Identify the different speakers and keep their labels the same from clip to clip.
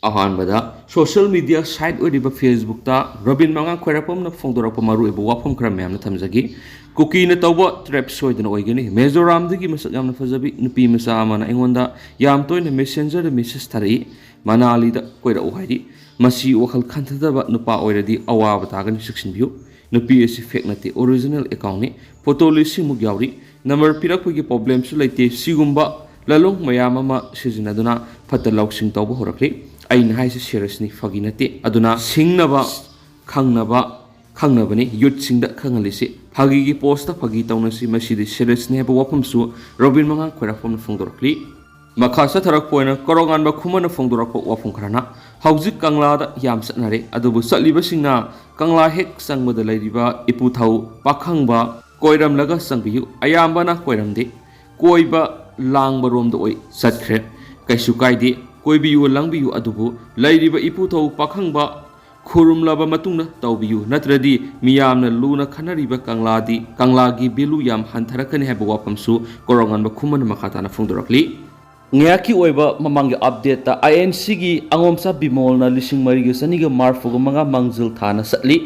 Speaker 1: ꯑꯍꯥꯟꯕꯗ social media side ꯑꯣꯏꯔꯤꯕ ꯐꯦꯁꯕꯨꯛꯇ ꯔꯣꯕꯤꯟ ꯃꯉꯥꯡ ꯈ꯭ꯋꯥꯏꯔꯥꯛꯄꯝꯅ ꯐꯣꯡꯗꯣꯔꯛꯄ ꯃꯔꯨꯑꯣꯏꯕ ꯋꯥꯐꯝ ꯈꯔ ꯃꯌꯥꯝꯅ ꯊꯝꯖꯒꯤ ꯀꯨꯀꯤꯅ ꯇꯧꯕ ꯇ꯭ꯔꯦꯞ ꯁꯣꯏꯗꯅ ꯑꯣꯏꯒꯅꯤ ꯃꯦꯖꯣꯔꯥꯝꯗꯒꯤ ꯃꯁꯛ ꯌꯥꯝꯅ ꯐꯖꯕꯤ ꯅꯨꯄꯤ ꯃꯆꯥ ꯑꯃꯅ ꯑꯩꯉꯣꯟꯗ ꯌꯥꯝ ꯇꯣꯏꯅ ꯃꯦꯁꯦꯟꯖꯔꯗ ꯃꯦꯁꯦꯖ ꯊꯥꯔꯛꯏ ꯃꯅꯥꯂꯤꯗ ꯀꯣꯏꯔꯛꯎ ꯍꯥꯏꯔꯤ ꯃꯁꯤ ꯋꯥꯈꯜ ꯈꯟꯊꯗꯕ ꯅꯨꯄꯥ ꯑꯣꯏꯔꯗꯤ ꯑꯋꯥꯕ ꯇꯥꯒꯅꯤ ꯆꯦꯛꯁꯤꯟꯕꯤꯌꯨ ꯅꯨꯄꯤ ꯑꯁꯤ ꯐꯦꯛ ꯅꯠꯇꯦ ꯑꯣꯔꯤꯖꯤꯅꯦꯜ ꯑꯦꯀꯥꯎꯟꯅꯤ ꯐꯣꯇꯣ 100,000ꯃꯨꯛ ꯌꯥꯎꯔꯤ ꯅꯝꯕꯔ ꯄꯤꯔꯛꯄꯒꯤ ꯄ꯭ꯔꯣꯕ꯭ꯂꯦꯝꯁꯨ ꯂꯩꯇꯦ ꯁꯤꯒꯨꯝꯕ ꯂꯂꯣꯡ ꯃꯌꯥꯝ ꯑꯃ ꯁꯤꯖꯤꯟꯅꯗꯨꯅ ꯐꯠꯇ ꯂꯧꯁꯤꯡ ꯇꯧꯕ ꯍꯧꯔꯛꯂꯤ ꯑꯩꯅ ꯍꯥꯏꯁꯦ ꯁꯦꯔꯤꯌꯁꯅꯤ ꯐꯥꯒꯤ ꯅꯠꯇꯦ ꯑꯗꯨꯅ ꯁꯤꯡꯅꯕ ꯈꯪꯅꯕꯅꯤ ꯌꯨꯠꯁꯤꯡꯗ ꯈꯪꯍꯜꯂꯤꯁꯤ ꯐꯥꯒꯤꯒꯤ ꯄꯣꯁꯇ ꯐꯥꯒꯤ ꯇꯧꯅꯁꯤ ꯃꯁꯤꯗꯤ ꯁꯦꯔꯤꯌꯁꯅꯤ ꯍꯥꯏꯕ ꯋꯥꯐꯝꯁꯨ ꯔꯣꯕꯤꯟ ꯃꯉꯥꯡ ꯈ꯭ꯋꯥꯏꯔꯥꯛꯄꯝꯅ ꯐꯣꯡꯗꯣꯔꯛꯂꯤ ꯃꯈꯥ ꯆꯠꯊꯔꯛꯄ ꯑꯣꯏꯅ ꯀꯣꯔꯣꯉꯥꯟꯕ ꯈꯨꯃꯟꯅ ꯐꯣꯡꯗꯣꯔꯛꯄ ꯋꯥꯐꯝ ꯈꯔꯅ ꯍꯧꯖꯤꯛ ꯀꯪꯂꯥꯗ ꯌꯥꯝ ꯆꯠꯅꯔꯦ ꯑꯗꯨꯕꯨ ꯆꯠꯂꯤꯕꯁꯤꯡꯅ ꯀꯪꯂꯥ ꯍꯦꯛ ꯆꯪꯕꯗ ꯂꯩꯔꯤꯕ ꯏꯄꯨꯊꯧ ꯄꯥꯈꯪꯕ ꯀꯣꯏꯔꯝꯂꯒ ꯆꯪꯕꯤꯌꯨ ꯑꯌꯥꯝꯕꯅ ꯀꯣꯏꯔꯝꯗꯦ ꯀꯣꯏꯕ ꯂꯥꯡꯕꯔꯣꯝꯗ ꯆꯠꯈ꯭ꯔꯦ ꯀꯩꯁꯨ ꯀꯥꯏꯗꯦ ꯀꯣꯏꯕꯤꯌꯨ ꯂꯥꯡꯕꯤꯌꯨ ꯑꯗꯨꯕꯨ ꯂꯩꯔꯤꯕ ꯏꯄꯨꯊꯧ ꯄꯥꯈꯪꯕ ꯈꯨꯔꯨꯝꯂꯕ ꯃꯇꯨꯡꯗ ꯇꯧꯕꯤꯌꯨ ꯅꯠꯇ꯭ꯔꯗꯤ ꯃꯤꯌꯥꯝꯅ ꯂꯨꯅ ꯈꯟꯅꯔꯤꯕ ꯀꯪꯂꯥꯒꯤ ꯚꯦꯂꯨ ꯌꯥꯝ ꯍꯟꯊꯔꯛꯀꯅꯤ ꯍꯥꯏꯕ ꯋꯥꯐꯝꯁꯨ ꯀꯣꯔꯣꯉꯥꯟꯕ ꯈꯨꯃꯟꯅ ꯃꯈꯥ ꯇꯥꯅ ꯐꯣꯡꯗꯣꯔꯛꯂꯤ ꯉꯥꯏꯍꯥꯛꯀꯤ ꯑꯣꯏꯕ ꯃꯃꯥꯡꯒꯤ ꯑꯞꯗꯦꯠꯇ ꯑꯥꯏꯑꯦꯟꯁꯤꯒꯤ ꯑꯉꯣꯝꯆꯥ ꯕꯤꯃꯣꯜꯅ 4,245 ꯃꯥꯡꯖꯤꯜ ꯊꯥꯅ ꯆꯠꯂꯤ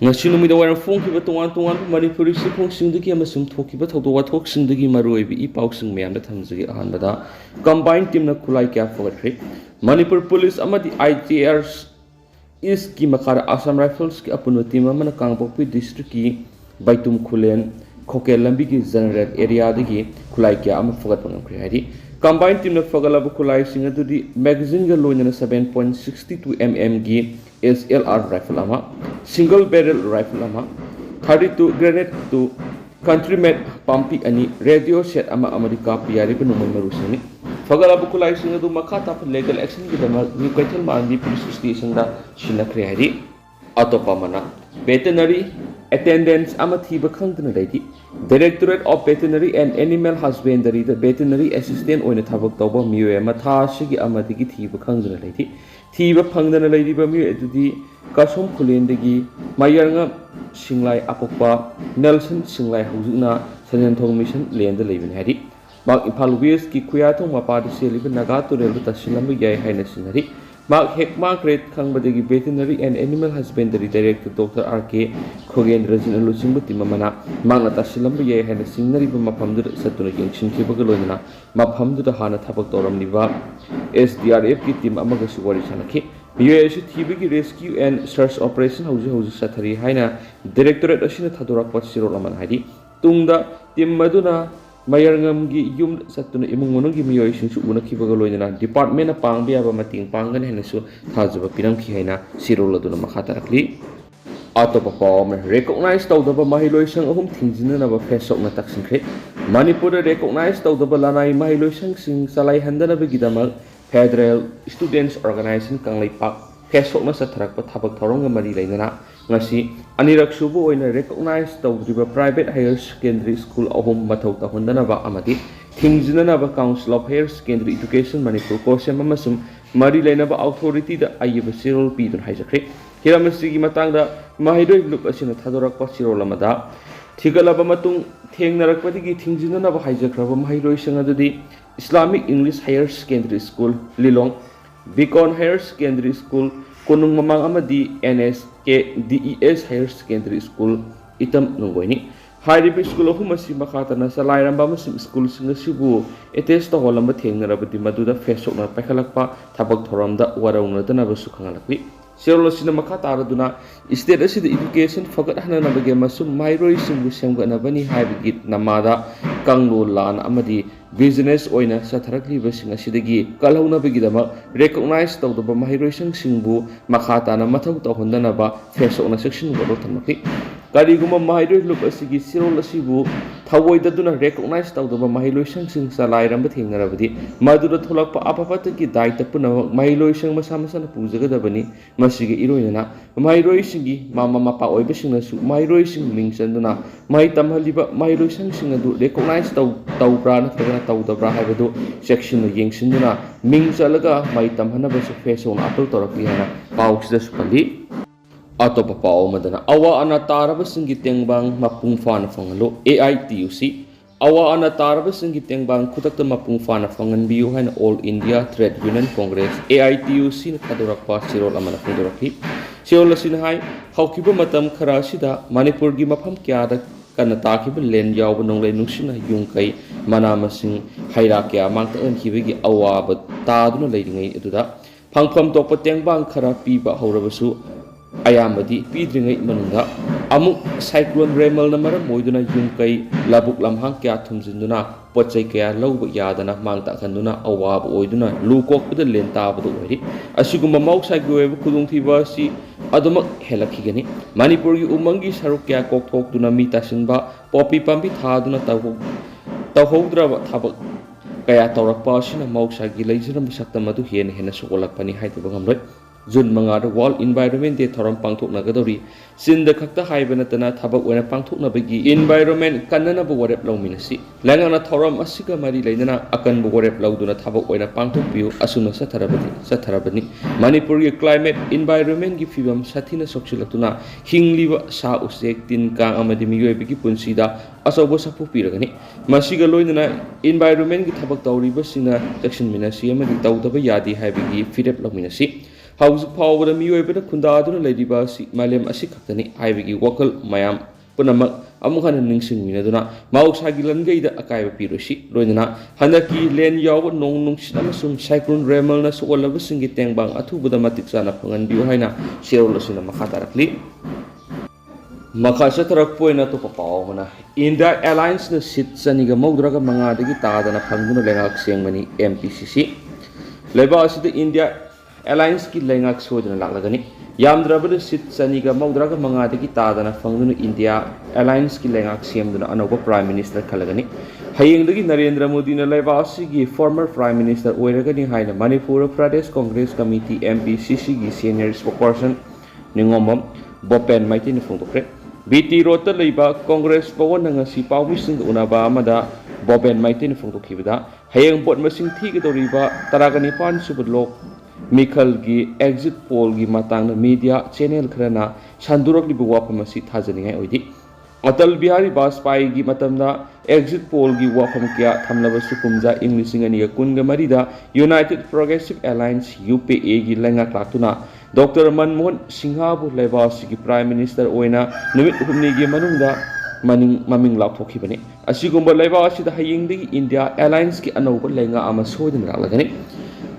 Speaker 1: ꯉꯁꯤ ꯅꯨꯃꯤꯗꯥꯡꯋꯥꯏꯔꯝ ꯐꯣꯡꯈꯤꯕ ꯇꯣꯉꯥꯟ ꯇꯣꯉꯥꯟꯕ ꯃꯅꯤꯄꯨꯔꯤ ꯆꯦꯐꯣꯡꯁꯤꯡꯗꯒꯤ ꯑꯃꯁꯨꯡ ꯊꯣꯛꯈꯤꯕ ꯊꯧꯗꯣꯛ ꯋꯥꯊꯣꯛꯁꯤꯡꯗꯒꯤ ꯃꯔꯨꯑꯣꯏꯕ ꯏ ꯄꯥꯎꯁꯤꯡ ꯃꯌꯥꯝꯗ ꯊꯝꯖꯒꯦ ꯑꯍꯥꯟꯕꯗ ꯀꯝꯕꯥꯏꯟ ꯇꯤꯝꯅ ꯈꯨꯠꯂꯥꯏ ꯀꯌꯥ ꯐꯒꯠꯈ꯭ꯔꯦ ꯃꯅꯤꯄꯨꯔ ꯄꯨꯂꯤꯁ ꯑꯃꯗꯤ ITR ꯏꯁꯀꯤ ꯃꯈꯥꯗ ꯑꯁꯥꯝ ꯔꯥꯏꯐꯜꯁꯀꯤ ꯑꯄꯨꯟꯕ ꯇꯤꯝ ꯑꯃꯅ ꯀꯥꯡꯄꯣꯛꯄꯤ ꯗꯤꯁꯇ꯭ꯔꯤꯛꯀꯤ ꯕꯩꯇꯨꯝ ꯈꯨꯂꯦꯟ ꯈꯣꯀꯦꯜ ꯂꯝꯕꯤꯒꯤ ꯖꯦꯅꯔꯦꯜ ꯑꯦꯔꯤꯌꯥꯗꯒꯤ ꯈꯨꯠꯂꯥꯏ ꯀꯌꯥ ꯑꯃ ꯐꯒꯠꯄ ꯉꯝꯈ꯭ꯔꯦ ꯍꯥꯏꯗꯤ ꯀꯝꯕꯥꯏꯟ ꯇꯤꯝꯅ ꯐꯒꯠꯂꯕ ꯈꯨꯠꯂꯥꯏꯁꯤꯡ ꯑꯗꯨꯗꯤ ꯃꯦꯒꯥꯖꯤꯟꯒ ꯂꯣꯏꯅꯅ 7.62 mmꯒꯤ SLR ꯔꯥꯏꯐꯜ ꯑꯃ ꯁꯤꯡꯒꯜ ꯕꯦꯔꯦꯜ ꯔꯥꯏꯐꯜ ꯑꯃ 32 ꯒ꯭ꯔꯦꯅꯦꯗ 2 ꯀꯟꯇ꯭ꯔꯤꯃꯦꯠ ꯄꯥꯝꯄꯤ ꯑꯅꯤ ꯔꯦꯗꯤꯑꯣ ꯁꯦꯠ ꯑꯃ ꯑꯃꯗꯤ ꯀꯥꯞꯄ ꯌꯥꯔꯤꯕ ꯅꯣꯡꯃꯩ ꯃꯔꯨꯁꯤꯡꯅꯤ ꯐꯒꯠꯂꯕ ꯈꯨꯠꯂꯥꯏꯁꯤꯡ ꯑꯗꯨ ꯃꯈꯥ ꯇꯥꯕ ꯂꯦꯒꯦꯜ ꯑꯦꯛꯁꯟꯒꯤꯗꯃꯛ ꯅ꯭ꯌꯨ ꯀꯩꯊꯦꯜ ꯃꯥꯟꯕꯤ ꯄꯨꯂꯤꯁ ꯁ꯭ꯇꯦꯁꯟꯗ ꯁꯤꯟꯅꯈ꯭ꯔꯦ ꯍꯥꯏꯔꯤ ꯑꯇꯣꯞꯄ ꯑꯃꯅ ꯚꯦꯇꯅꯔꯤ ꯑꯦꯇꯦꯟꯗꯦꯟꯁ ꯑꯃ ꯊꯤꯕ ꯈꯪꯗꯅ ꯂꯩꯔꯤ directorate of veterinary and animal ꯍꯁꯕꯦꯟꯗꯔꯤꯗ ꯚꯦꯇꯅꯔꯤ ꯑꯦꯁꯤꯁꯇꯦꯟꯠ ꯑꯣꯏꯅ ꯊꯕꯛ ꯇꯧꯕ ꯃꯤꯑꯣꯏ ꯑꯃ ꯊꯥ ꯑꯁꯤꯒꯤ ꯑꯃꯗꯒꯤ ꯊꯤꯕ ꯈꯪꯗꯅ ꯂꯩꯔꯤ ꯊꯤꯕ ꯐꯪꯗꯅ ꯂꯩꯔꯤꯕ ꯃꯤꯑꯣꯏ ꯑꯗꯨꯗꯤ ꯀꯁꯣꯝ ꯈꯨꯂꯦꯟꯗꯒꯤ ꯃꯌꯥꯔꯉꯝ ꯁꯤꯡꯂꯥꯏ ꯑꯄꯣꯛꯄ ꯅꯦꯜꯁꯟ ꯁꯤꯡꯂꯥꯏ ꯍꯧꯖꯤꯛꯅ ꯁꯟꯖꯦꯟꯊꯣꯡ ꯃꯤꯁꯟ ꯂꯦꯟꯗ ꯂꯩꯕꯅꯤ ꯍꯥꯏꯔꯤ ꯃꯍꯥꯛ ꯏꯝꯐꯥꯜ ꯋꯦꯁꯀꯤ ꯈꯨꯌꯥꯊꯣꯡ ꯃꯄꯥꯗ ꯆꯦꯜꯂꯤꯕ ꯅꯥꯒꯥ ꯇꯨꯔꯦꯜꯗ ꯇꯥꯁꯤꯜꯂꯝꯕ ꯌꯥꯏ ꯍꯥꯏꯅ ꯆꯤꯡꯅꯔꯤ ꯃꯍꯥꯛ ꯍꯦꯛ ꯃꯥꯡꯈ꯭ꯔꯦ ꯈꯪꯕꯗꯒꯤ veterinary and animal husbandry director doctor RK ꯈꯣꯒꯦꯟꯗ꯭ꯔꯖꯤꯠꯅ ꯂꯨꯆꯤꯡꯕ ꯇꯤꯝ ꯑꯃꯅ ꯃꯍꯥꯛꯅ ꯇꯥꯁꯤꯜꯂꯝꯕ ꯌꯥꯏ ꯍꯥꯏꯅ ꯆꯤꯡꯅꯔꯤꯕ ꯃꯐꯝꯗꯨꯗ ꯆꯠꯇꯨꯅ ꯌꯦꯡꯁꯤꯟꯈꯤꯕꯒ ꯂꯣꯏꯅꯅ ꯃꯐꯝꯗꯨꯗ ꯍꯥꯟꯅ ꯊꯕꯛ ꯇꯧꯔꯝꯂꯤꯕ SDRFꯀꯤ ꯇꯤꯝ ꯑꯃꯒꯁꯨ ꯋꯥꯔꯤ ꯁꯥꯅꯈꯤ ꯃꯤꯑꯣꯏ ꯑꯁꯤ ꯊꯤꯕꯒꯤ ꯔꯦꯁꯀ꯭ꯌꯨ ꯑꯦꯟ ꯁꯔꯆ ꯑꯣꯄꯔꯦꯁꯟ ꯍꯧꯖꯤꯛ ꯆꯠꯊꯔꯤ ꯍꯥꯏꯅ ꯗꯥꯏꯔꯦꯛꯇꯣꯔꯦꯠ ꯑꯁꯤꯅ ꯊꯥꯗꯣꯔꯛꯄ ꯆꯦꯔꯣꯜ ꯑꯃꯅ ꯍꯥꯏꯔꯤ ꯇꯨꯡꯗ ꯇꯤꯝ ꯑꯗꯨꯅ ꯃꯌꯥꯔꯉꯝꯒꯤ ꯌꯨꯝꯗ ꯆꯠꯇꯨꯅ ꯏꯃꯨꯡ ꯃꯅꯨꯡꯒꯤ ꯃꯤꯑꯣꯏꯁꯤꯡꯁꯨ ꯎꯅꯈꯤꯕꯒ ꯂꯣꯏꯅꯅ ꯗꯤꯄꯥꯔꯠꯃꯦꯟꯠꯅ ꯄꯥꯡꯕ ꯌꯥꯕ ꯃꯇꯦꯡ ꯄꯥꯡꯒꯅꯤ ꯍꯥꯏꯅꯁꯨ ꯊꯥꯖꯕ ꯄꯤꯔꯝꯈꯤ ꯍꯥꯏꯅ ꯆꯦꯔꯣꯜ ꯑꯗꯨꯅ ꯃꯈꯥ ꯇꯥꯔꯛꯂꯤ ꯑꯇꯣꯞꯄ ꯄꯥꯎ ꯑꯃꯅ ꯔꯦꯀꯣꯛꯅꯥꯏꯖ ꯇꯧꯗꯕ ꯃꯍꯩꯂꯣꯏꯁꯪ 3 ꯊꯤꯡꯖꯤꯟꯅꯅꯕ ꯐꯦꯁꯕꯨꯛꯅ ꯇꯛꯁꯤꯟꯈ꯭ꯔꯦ ꯃꯅꯤꯄꯨꯔꯗ ꯔꯦꯀꯣꯛꯅꯥꯏꯖ ꯇꯧꯗꯕ ꯂꯅꯥꯏ ꯃꯍꯩꯂꯣꯏꯁꯪꯁꯤꯡ ꯆꯂꯥꯏꯍꯟꯗꯅꯕꯒꯤꯗꯃꯛ ꯐꯦꯗꯔꯦꯜ ꯁ꯭ꯇꯨꯗꯦꯟꯠꯁ ꯑꯣꯔꯒꯅꯥꯏꯖꯦꯁꯟ ꯀꯪꯂꯩꯄꯥꯛ ꯐꯦꯁꯕꯨꯛꯅ ꯆꯠꯊꯔꯛꯄ ꯊꯕꯛ ꯊꯧꯔꯝꯒ ꯃꯔꯤ ꯂꯩꯅꯅ ꯉꯁꯤ ꯑꯅꯤꯔꯛ ꯁꯨꯕ ꯑꯣꯏꯅ ꯔꯦꯀꯣꯛꯅꯥꯏꯖ ꯇꯧꯗ꯭ꯔꯤꯕ ꯄ꯭ꯔꯥꯏꯚꯦꯠ ꯍꯥꯌꯔ ꯁꯦꯀꯦꯟꯗꯔꯤ ꯁ꯭ꯀꯨꯜ 3 ꯃꯊꯧ ꯇꯧꯍꯟꯗꯅꯕ ꯑꯃꯗꯤ ꯊꯤꯡꯖꯤꯟꯅꯅꯕ council of higher secondary education Manipur ꯀꯣꯁꯦꯝ ꯑꯃꯁꯨꯡ ꯃꯔꯤ ꯂꯩꯅꯕ ꯑꯣꯊꯣꯔꯤꯇꯤꯗ ꯑꯏꯕ ꯆꯦꯔꯣꯜ ꯄꯤꯗꯨꯅ ꯍꯥꯏꯖꯈ꯭ꯔꯦ ꯍꯤꯔꯝ ꯑꯁꯤꯒꯤ ꯃꯇꯥꯡꯗ ꯃꯍꯩꯔꯣꯏ ꯂꯨꯞ ꯑꯁꯤꯅ ꯊꯥꯗꯣꯔꯛꯄ ꯆꯦꯔꯣꯜ ꯑꯃꯗ ꯊꯤꯒꯠꯂꯕ ꯃꯇꯨꯡ ꯊꯦꯡꯅꯔꯛꯄꯗꯒꯤ ꯊꯤꯡꯖꯤꯟꯅꯅꯕ ꯍꯥꯏꯖꯈ꯭ꯔꯕ ꯃꯍꯩꯔꯣꯏꯁꯤꯡ ꯑꯗꯨꯗꯤ Islamic English higher secondary school Lilong Beacon higher secondary school Konung Mamang ꯑꯃꯗꯤ NSK DES higher secondary school ꯏꯇꯝ ꯅꯨꯡꯒꯣꯏꯅꯤ ꯍꯥꯏꯔꯤꯕ ꯁ꯭ꯀꯨꯜ 3 ꯑꯁꯤ ꯃꯈꯥ ꯇꯥꯅ ꯆꯂꯥꯏꯔꯝꯕ ꯑꯃꯁꯨꯡ ꯁ꯭ꯀꯨꯜꯁꯤꯡ ꯑꯁꯤꯕꯨ ꯑꯦꯇꯦꯁ ꯇꯧꯍꯜꯂꯝꯕ ꯊꯦꯡꯅꯔꯕꯗꯤ ꯃꯗꯨꯗ ꯐꯦꯁꯕꯨꯛꯅ ꯄꯥꯏꯈꯠꯂꯛꯄ ꯊꯕꯛ ꯊꯧꯔꯝꯗ ꯋꯥꯔꯧꯅꯗꯅꯕꯁꯨ ꯈꯪꯍꯜꯂꯛꯂꯤ ꯆꯦꯔꯣꯜ ꯑꯁꯤꯅ ꯃꯈꯥ ꯇꯥꯔꯗꯨꯅ ꯁ꯭ꯇꯦꯠ ꯑꯁꯤꯗ ꯏꯗꯨꯀꯦꯁꯟ ꯐꯒꯠꯍꯟꯅꯕꯒꯤ ꯑꯃꯁꯨꯡ ꯃꯍꯩꯔꯣꯏꯁꯤꯡꯕꯨ ꯁꯦꯝꯒꯠꯅꯕꯅꯤ ꯍꯥꯏꯕꯒꯤ ꯅꯃꯥꯗ ꯀꯥꯡꯂꯣꯟ ꯂꯥꯟ ꯑꯃꯗꯤ ꯕꯤꯖꯤꯅꯦꯁ ꯑꯣꯏꯅ ꯆꯠꯊꯔꯛꯂꯤꯕꯁꯤꯡ ꯑꯁꯤꯗꯒꯤ ꯀꯜꯍꯧꯅꯕꯒꯤꯗꯃꯛ ꯔꯦꯀꯣꯛꯅꯥꯏꯖ ꯇꯧꯗꯕ ꯃꯍꯩꯔꯣꯏꯁꯪꯁꯤꯡꯕꯨ ꯃꯈꯥ ꯇꯥꯅ ꯃꯊꯧ ꯇꯧꯍꯟꯗꯅꯕ ꯐꯦꯁꯕꯨꯛꯅ ꯆꯦꯛꯁꯤꯟ ꯋꯥꯔꯣꯜ ꯊꯝꯂꯛꯂꯤ ꯀꯔꯤꯒꯨꯝꯕ ꯃꯍꯩꯔꯣꯏ ꯂꯨꯞ ꯑꯁꯤꯒꯤ ꯆꯦꯔꯣꯜ ꯑꯁꯤꯕꯨ ꯊꯧꯑꯣꯏꯗꯗꯨꯅ ꯔꯦꯀꯣꯛꯅꯥꯏꯖ ꯇꯧꯗꯕ ꯃꯍꯩꯂꯣꯏꯁꯪꯁꯤꯡ ꯆꯂꯥꯏꯔꯝꯕ ꯊꯦꯡꯅꯔꯕꯗꯤ ꯃꯗꯨꯗ ꯊꯣꯛꯂꯛꯄ ꯑꯐ-ꯐꯠꯇꯒꯤ ꯗꯥꯏꯇ ꯄꯨꯝꯅꯃꯛ ꯃꯍꯩꯂꯣꯏꯁꯪ ꯃꯁꯥ ꯃꯁꯥꯅ ꯄꯨꯖꯒꯗꯕꯅꯤ ꯃꯁꯤꯒ ꯏꯔꯣꯏꯅꯅ ꯃꯍꯩꯔꯣꯏꯁꯤꯡꯒꯤ ꯃꯃꯥ ꯃꯄꯥ ꯑꯣꯏꯕꯁꯤꯡꯅꯁꯨ ꯃꯍꯩꯔꯣꯏꯁꯤꯡ ꯃꯤꯡ ꯆꯟꯗꯨꯅ ꯃꯍꯩ ꯇꯝꯍꯜꯂꯤꯕ ꯃꯍꯩꯂꯣꯏꯁꯪꯁꯤꯡ ꯑꯗꯨ ꯔꯦꯀꯣꯛꯅꯥꯏꯖ ꯇꯧꯕ꯭ꯔꯥ ꯅꯠꯇ꯭ꯔꯒꯅ ꯇꯧꯗꯕ꯭रा ꯍꯥꯏꯕꯗꯨ ꯆꯦꯛꯁꯤꯟꯅ ꯌꯦꯡꯁꯤꯟꯗꯨꯅ ꯃꯤꯡ ꯆꯜꯂꯒ ꯃꯍꯩ ꯇꯝꯍꯟꯅꯕꯁꯨ ꯐꯦꯁꯕꯨꯛꯅ ꯑꯄꯤꯜ ꯇꯧꯔꯛꯂꯤ ꯍꯥꯏꯅ ꯄꯥꯎꯁꯤꯗꯁꯨ ꯄꯜꯂꯤ ꯑꯇꯣꯞꯄ ꯄꯥꯎ ꯑꯃꯗꯅ ꯑꯋꯥ ꯑꯅꯥ ꯇꯥꯔꯕꯁꯤꯡꯒꯤ ꯇꯦꯡꯕꯥꯡ ꯃꯄꯨꯡ ꯐꯥꯅ ꯐꯪꯍꯜꯂꯨ AITUC awa ana tarabasinggi tengbang khutakta mapung fana fanganbiu haina All India Trade Union Congress AITUC na khadorakpa sirol amana phungdorakhi sirol asina hai haukiba matam khara sida Manipur gi mafam kyada kana takiba len yawba nonglai nungsina yungkai mana masing haira kya mangta an khibegi awaba taduna leiringai eduda phangpham tokpa tengbang khara piba haurabasu ayamadi pidringai manunda amuk cyclone Remal na maram moiduna yungkai labuk lamhang kya thumjinduna pochai kya lauba yadana mangta khanduna awab oiduna lukokpada lentabadu oiri asiguma mausai goeba khudungthiba si adumak helakhigani Manipur gi umangi saruk kya kokthokduna mi tasinba popi pambi thaduna tawhodraba thabak kaya tawrakpa sina mausai gi leijiram saktamadu hen hena sokolakpani haitaba ngamloi June mangada World Environment Day thoram pangthoknagadori sinda khakta haibanatana thabak oina pangthoknabagi environment kannana bu warep lawminasi langana thoram asiga mari leinana akan bu warep lawduna thabak oina pangthokpiu asuna satharabani Manipur gi climate environment gi fibam sathina sokchilatuna hingliba sa usek tin kang amadi miyoibigi punsida asobo sapu piragani masiga loinana environment gi thabak tawriba sina section minasi amadi tawdaba yadi haibigi firep lawminasi Hausa Power Miyoibana Kundaduna Lady Basi, Malem Asikatani, Ivy Wakal, Mayam, Punamak, Amuhan and Ningsing Minaduna, Maus Hagilan Gada Akaiba Piroshi, Roina, Hanaki, Len Yaw, Nong Sinamasum, Cyclone Remelnas, all of a singing Tangbang, Atubudamatic and Buhaina, Sherolosina Mahatarakli. Makasatarak Poina to Papawana. In the alliance, the sit Saniga Modraga Manga, the guitar than a Panguna Lenak Sangmani, MPCC. Lebas the India. Alliance ki lengak sodana laglagani yamdrabada sit saniga maudraga mangadagi tadana fangduna India Alliance ki lengak semduna anoba Prime Minister khalagani hayengdagi Narendra Modi na laibasi gi former Prime Minister oiragani haina Manipur Pradesh Congress Committee MPCC gi senior spokesperson ningomam Bopen Maiti ni phongdokre BT Rota leiba Congress pawon ngasi pawmising unaba amada Bopen Maiti ni phongdokhibada hayeng bot masing thigadoriba taragani pan subadlok Mikal gi exit poll gi matang media channel khrana sandurak li wafam asi thajani ngai oidi Atal Bihari Vajpayee gi matamda exit poll gi wafam kya thamlaba sukumja inglising ani kunga marida United Progressive Alliance UPA gi lenga klatuna Dr. Manmohan Singha bu lebasi gi Prime Minister oina numit humni gi manungda maming laukthokibani asigumba lebasi da hayengdagi India Alliance ki anoba lenga ama sodin ralagani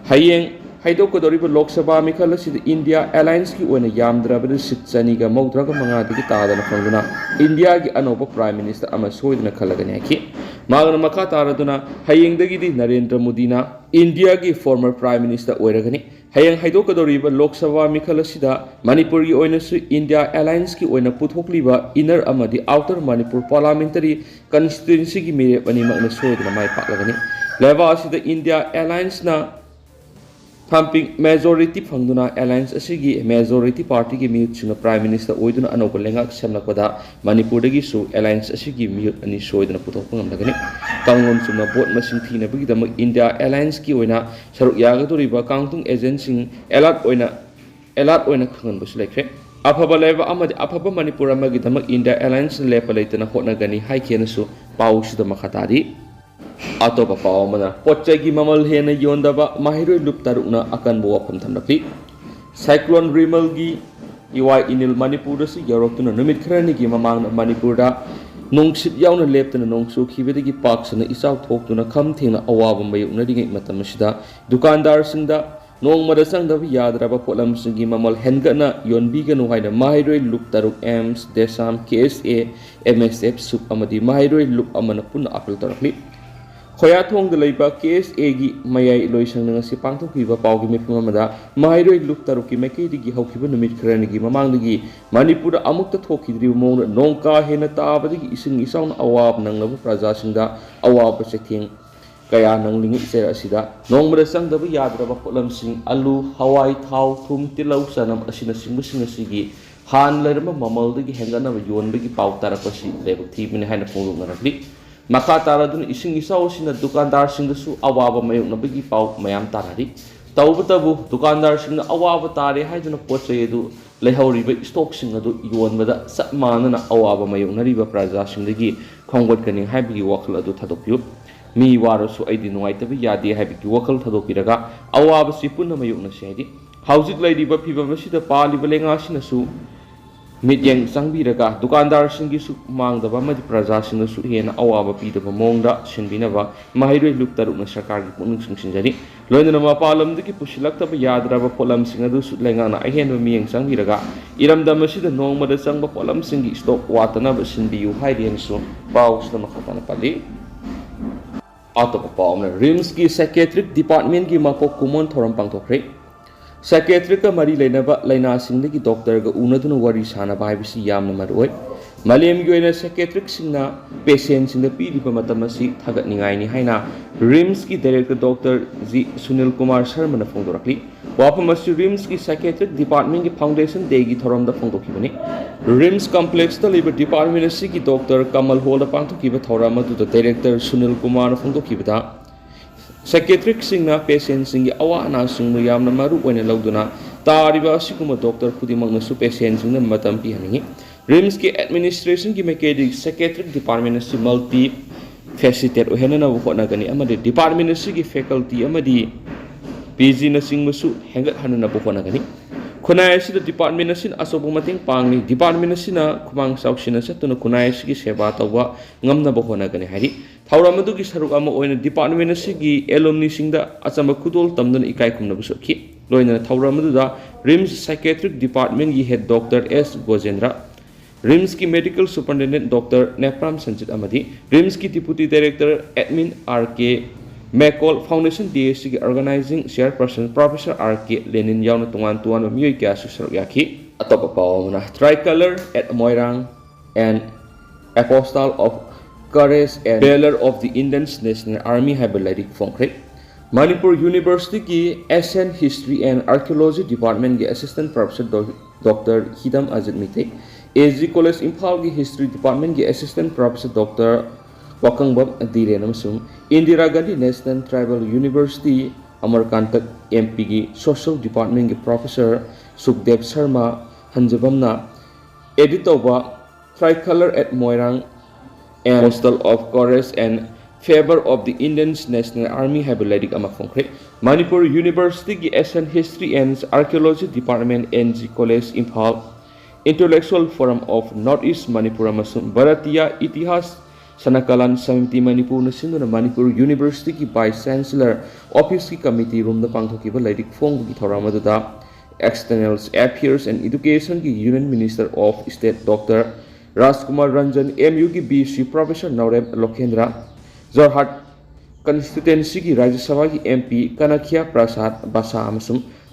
Speaker 1: hayeng Haidokadoriba Lok Sabha Mikal asida India Alliance ki oina yamdrabada sit saniga maudraga mangadagi tadana fangduna India gi anoba Prime Minister ama soidna khalagani haki magana makha taraduna hayengdagi di Narendra Modi na India gi former Prime Minister oiragani hayeng haidokadoriba Lok Sabha Mikal asida Manipur gi oina su India Alliance ki oina puthokliba inner amadi outer Manipur Parliamentary Constituency gi mere ani magna soidna mai paklagani leva asida India Alliance na Pumping majority Fangduna Alliance asigi majority party ki mute suna Prime Minister oiduna anoba lengak semlakpada Manipur dagi su Alliance asigi mute ani soiduna puthokpa ngamlagani kangon suna vote masing thina bigidama India Alliance ki oina saruk yagadoriba counting agency alert oina khangan bus lekre afaba leba amadi afaba Manipur amagidama India Alliance lepa leitana hotnagani haikena su pausida makhatari Atopa Pawamana, Pochagi Mamal Hena Yondaba, Mahiro Luptaruna, Akan Boapam Tamaki, Cyclone Rimalgi, Iwai Inil Manipurasi, Yorotuna, Numit Kraniki, Mamang Manipura, Nongship Yauna left and Nongsu, Kibidi Parks and Isau talk to Nakamtina, Awabam by Unadi Matamashida, Dukandar Sinda, Nong Madasanga Yadraba Polam Singi Mamal Hengana, Yon Bigan Wida, Mahiro Luptaruk Ams, Desam, KSA, MSF, Supamadi, Mahiro Lup Amanapuna Apple Tarkli. Khoyathong the Laiba case Egi Maya Loisang Nasi Pangtokiva Paugi Mipamada, Mahiro Luk Taruki Maki Digi Hokiba Namit Kranigi, Mamangigi, Manipura Amukta TokiRimon, Nonka Henata, Ising Isang Awab Nang Prazasinda, Awab Seking, Kaya Nang Ling Serasida, Nong Madasang the Yadraba Polam Sing, Alu, Hawaii, Tau, Tum Tilau Sanam, Asina Singusing, Han Lerma Mamal Digi Hangana, Yon Bigi Pau Tarapasi, Level Team in Hanapolo Narabli. Maka taradun ising isaw sina dukandar singdasu awaba mayong nabigi pau mayam tarari तौबतबु दुकानदार अवाब तारे है पोचे लेहौरीब stock योनबद चप मानना अवाब मायोनरीब प्रजा खोंगोटकनी है वखल थादोक्यु मी वारसु ऐदी नुंगाइतब यादे है वखल थादोक्पिरगा अवाब से पुनः मायोनसे है हौजिक लैरिब फिबम असिदा पालिब लेंगासिनसु मित्येंग चंगबिरगा दुकानदार मांगदब प्रजा हेन अवाब पीदब मोंगदा सिनबिनबा माहिरोय लुप तरुकना सरकार की पुनिंग संसिंजरी लोइनना मपालमदगी पुसिलक्तब याद्रब पोलमसिंग अदुसु लेंगाना अहेनब मियेंग चंगबिरगा इरमदम असिदा नोंगमदा चंगब पोलमसिंगी स्टॉक वातनब सिनबियु हाइरेनसु पाउसना मखताना पल्ली आतोप पाउमना रिम्स की साइकेट्रिक डिपार्टमेंट की मकोक कुमोन थोरम पांगथोखरे साइकेट्रिक का मरी लेनब लाइनासिंगदगी डॉक्टर का उनदुना वरी सानबा हाइबसि यामना मरुओय मालेम की ओइना साइकेट्रिक सिंगना पेशेंट सिंगदा पीरिब मतम असि थागतनिंगाइनि हाइना रिम्स की डायरेक्टर डॉक्टर जी सुनील कुमार शर्मा ने फोंदोरकली वाफम असि रिम्स की साइकेट्रिक डिपार्टमेंट की फाउंडेशन डे की थोरमदा फोंदोखिबनि रिम्स कॉम्प्लेक्स दा लिब डिपार्टमेंट असि की डॉक्टर कमल हॉल दा पांथोखिबा थौराम अदुदा डायरेक्टर सुनील कुमार फोंदोखिबदा साइकेट्रिक सिंगना पेशेंट सिंगी अवा अना सिंगु यामना मरु ओइना लौदुना तारिबा असिगुम डॉक्टर खुदिमकनसु पेशेंट सिंगना मतम पिहनिंगी रिम्स की एडमिनिस्ट्रेशन की मैकेडिक साइकेट्रिक डिपार्टमेंट असि मल्टी फेसिटेट ओहेनना होटनागनी अमदि डिपार्टमेंट असि की फैकल्टी अमदि पीजी न सिंगसु हेंगत हनना होटनागनी खुनाय असि डिपार्टमेंट असि असोब मतेंग पांगनी डिपार्टमेंट असि खुमांग साउसिना सतुना खुनाय असि की सेवा तौबा ngamna होटनागनी हारि थौराम अदुगी सरुक अमा ओइना डिपार्टमेंट असि की एलुमनी सिंगदा अचम खुदोल तमदन इकाई खुमनबु सखि लोइना थौराम अदुदा रिम्स साइकेट्रिक डिपार्टमेंट की head doctor S Gojendra RIMS की medical superintendent doctor Nepram Sanchit अमदी रिम्स की deputy director admin R K McCall foundation DSC की organising chairperson professor R K Lenin याउन तोंगान तुआन मियोय क्या सुसरक याखी अतोप पावमना tricolour at Moirang and apostle of courage and valour of the Indian National Army हाइबर लाइरिक फोंख्रे मणिपुर यूनिवर्सिटी की Asian history and archaeology department के assistant professor doctor Hidam Ajit Meetei AG college Imphal की हिस्ट्री डिपार्टमेंट के assistant professor doctor Wakangbam Dhiren Indira Gandhi national tribal university Amarkantak MP की social department के professor Sukhdev Sharma हंजबमना एडिट तौबा tricolour at Moirang and hostel of courage and favour of the Indian National Army है लाइरिक फोंख्रे Manipur University की Asian history and archaeology department NG college Imphal intellectual forum of north east Manipur Bharatiya Itihas Sankalan Samiti Manipur Manipur University की vice chancellor office की committee room पांथोखिब लाइरिक फोंग की थौराम अदुदा एक्सटर्नल अफेयर्स एंड एजुकेशन की union minister of state doctor Rajkumar Ranjan MU की VC professor Naoreb Lokendra Jorhat constituency की राज्यसभा की एमपी कनखिया प्रसाद बासा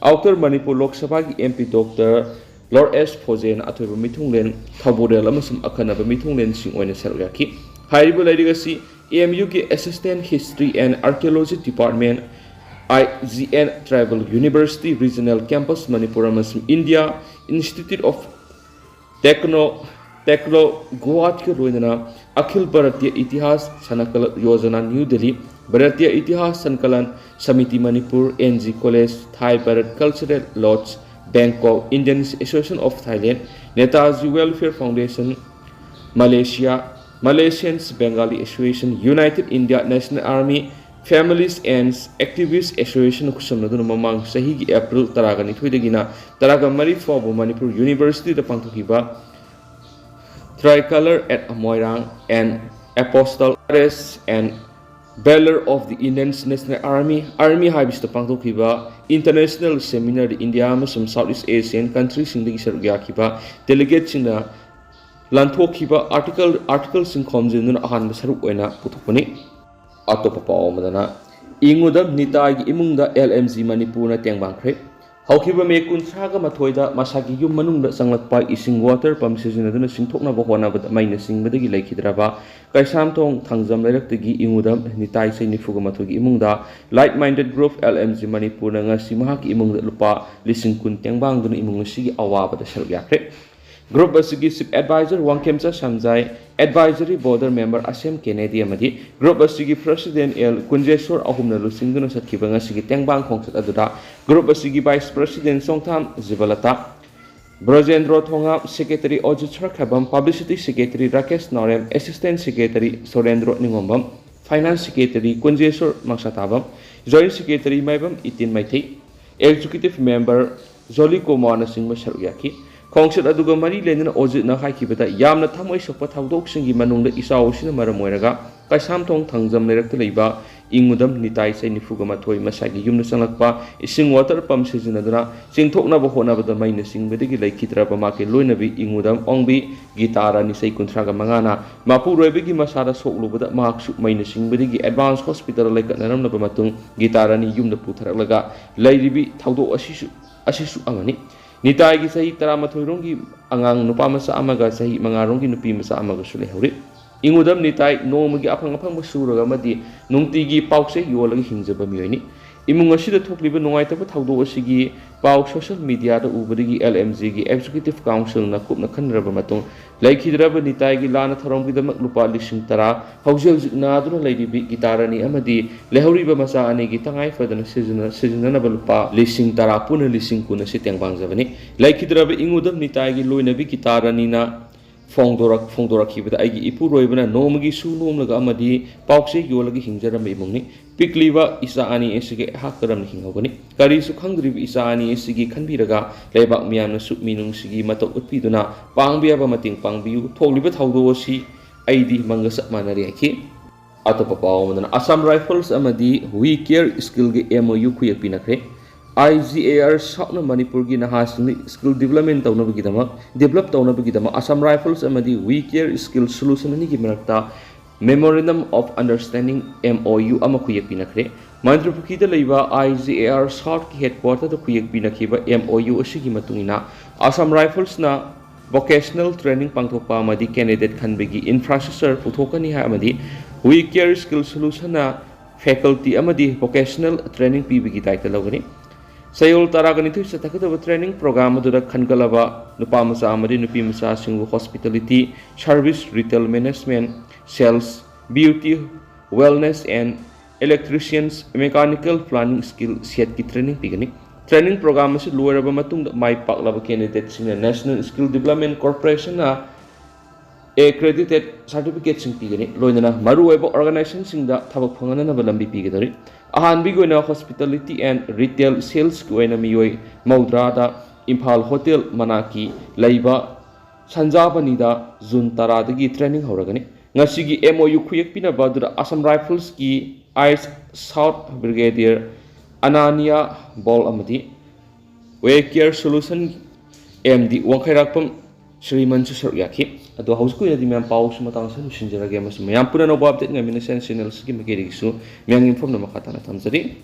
Speaker 1: आउटर मणिपुर लोकसभा की एमपी डॉक्टर लॉर्ड एस फोजेन अथोब मिथुंगलेन थबोरेल अखनब मिथुंगलेन सरुक याखी हाइरिब लाइरिक असि एमयू की assistant history and archaeology department IGN tribal university regional campus Manipur India institute of techno Guwahati के लोइनना अखिल भारतीय इतिहास संकलन योजना न्यू दिल्ली भारतीय Itihas Sankalan Samiti Manipur NG college Thai Bharat cultural lodge Bangkok Indian association of Thailand Netaji welfare foundation Malaysians Bengali association United India National Army families and activist association खुसमनदुन ममांग सही की April 12 तरह मरी फाव मणिपुर यूनिवर्सिटी पांथोखिबा tricolour at Moirang and apostle courage and valour of the Indian National Army हाइबिस पांथोखिबा international seminar India South East Asian country सरुक याखिबा डेलीगेट लांथोखिबा आर्टिकल खोमजिन अहानब सरुक ओइना पुथोकपनि अतोप पावमदना इंगुदम निताई इमुंग LMG मणिपुर तेंबांख्रे हौखिबा मे 19 मसागी युम मनुंग संगलकपा इसिंग वाटर पंप सिजनदुना सिंथोकनबा होनाबद माइना सिंगबदगी लेखिद्राबा कैसामथोंग थांगजम लेरक्तगी इंगुदम निताई से 94 इमुंग light minded group LMG Manipur ngasi mahaki imung lupa 10,000 तेंबांगदुना इमुंग सिगी अवाबद सरुक याख्रे Group asigi Chief Advisor Wangkemcha Samjai, Advisory Board Member Asem Kennedy amadi, Group asigi President L Kunjeswar ahumna lusingduna satkiba ngasigi tengbang khongsat aduda, Group asigi Vice President Songtham Zibalata, Brajendra Thongap, Secretary Ojit Khabam, Publicity Secretary Rakesh Norem, Assistant Secretary Sorendro Ningombam, Finance Secretary Kunjeswar Maksatabam, Joint Secretary Maibam Itin Maithei, Executive Member Jolly Kumar Singh Masharyaki, Kongsat Aduga Mari Lenin Ojit Nahai Kibata, Yamna Tamoi Sopa Tawdok Singi Manung Isao Sina Maramoraga, Kaisam Tong Tangzam Lerakaliba, Ingudam Nitai Senifugama Toy Masagi Yumnasanakpa, Ising water pump season aduna, Sing Tokna Bohona the Main Sing Mediki like Kitra Pamaki, Luinabi, Ingudam, Ongbi, Gitara Nisei Kuntraga Mangana, Mapu Rebigi Masada Soklu, but Mark Main Sing Mediki, Advanced Hospital like Naram Pamatung, Gitara Ni Yum the Putaraga, Lady B, Taudo Ashisu Amani. Nitai gi sahi taramathoironggi angang nupa masa amaga sahi mangaronggi nupi masa amaga sule hori ingudam nitai nomagi aphang suraga madi nungtigi paukse yolagi hingjaba miyoini imung asida thokliba nungaitaba thawdo asigi pau social media da ubadigi LMG gi executive council na kupna khanraba matung laikhidraba nitai gi lana tharonggi damak lupa lising tara hauji na duna laidibi gitarani amadi lehoriba masa ani gi tangai fadana season lupa lising tara puna lising kuna siteng bangjabani laikhidraba ingudam nitai gi loinabi gitarani na Fongdorak kibada aigi ipu roibana nomagi sulom laga amadi paukse yolagi hingjaram imungni pikliba isa ani esige hakaram hingogani kari su khangdribi isa ani esige khanbiraga lebak miyamna su minung sigi matok utpiduna pangbiaba mating pangbiu tholiba thawdo si aidi mangasa manari aki atopa pawmana Assam Rifles amadi we care skill ge MOU khuyapinakre IGAR Sakna Manipur gi nahasni skill development develop Assam Rifles amadi we care skill solution ni gi marakta Memorandum of Understanding MOU ama kuyak pinakre Mandrapuki da leiba IGAR South ki headquarter da kuyak pinakiba MOU asigi matungina Assam Rifles na vocational training pangthokpa amadi candidate khanbegi infrastructure puthokani ha amadi we care skill solution na faculty amadi vocational training pibegi daita logani Sayol Taragani Satakata training program to the Kangalava, Nupamasa Amadi Nupimasa Singu hospitality, service, retail management, sales, beauty, wellness and electricians, mechanical planning skill set ki training pigani. Training program is lower matung my paklava candidates in the National Skill Development Corporation accredited certificates in pigani, Loina, Marueba organizations in the Tabakangana Balambi Pigari. Ahanbi goina hospitality and retail sales goina miyoi Maudrada Impal Hotel Manaki Laiba Sanjabanida June Taradagi training horagani ngasigi MOU kuyak pinabadura Assam Rifles ki Ice South Brigadier Anania Ball amadi We Care Solution MD Wangkhairakpam Shriman Susaryaki ado hausku ya di pau sumatang sa lusin jarage mas mayam puna no update ngamin sentinels ki magiri su miang inform na makatana tamsari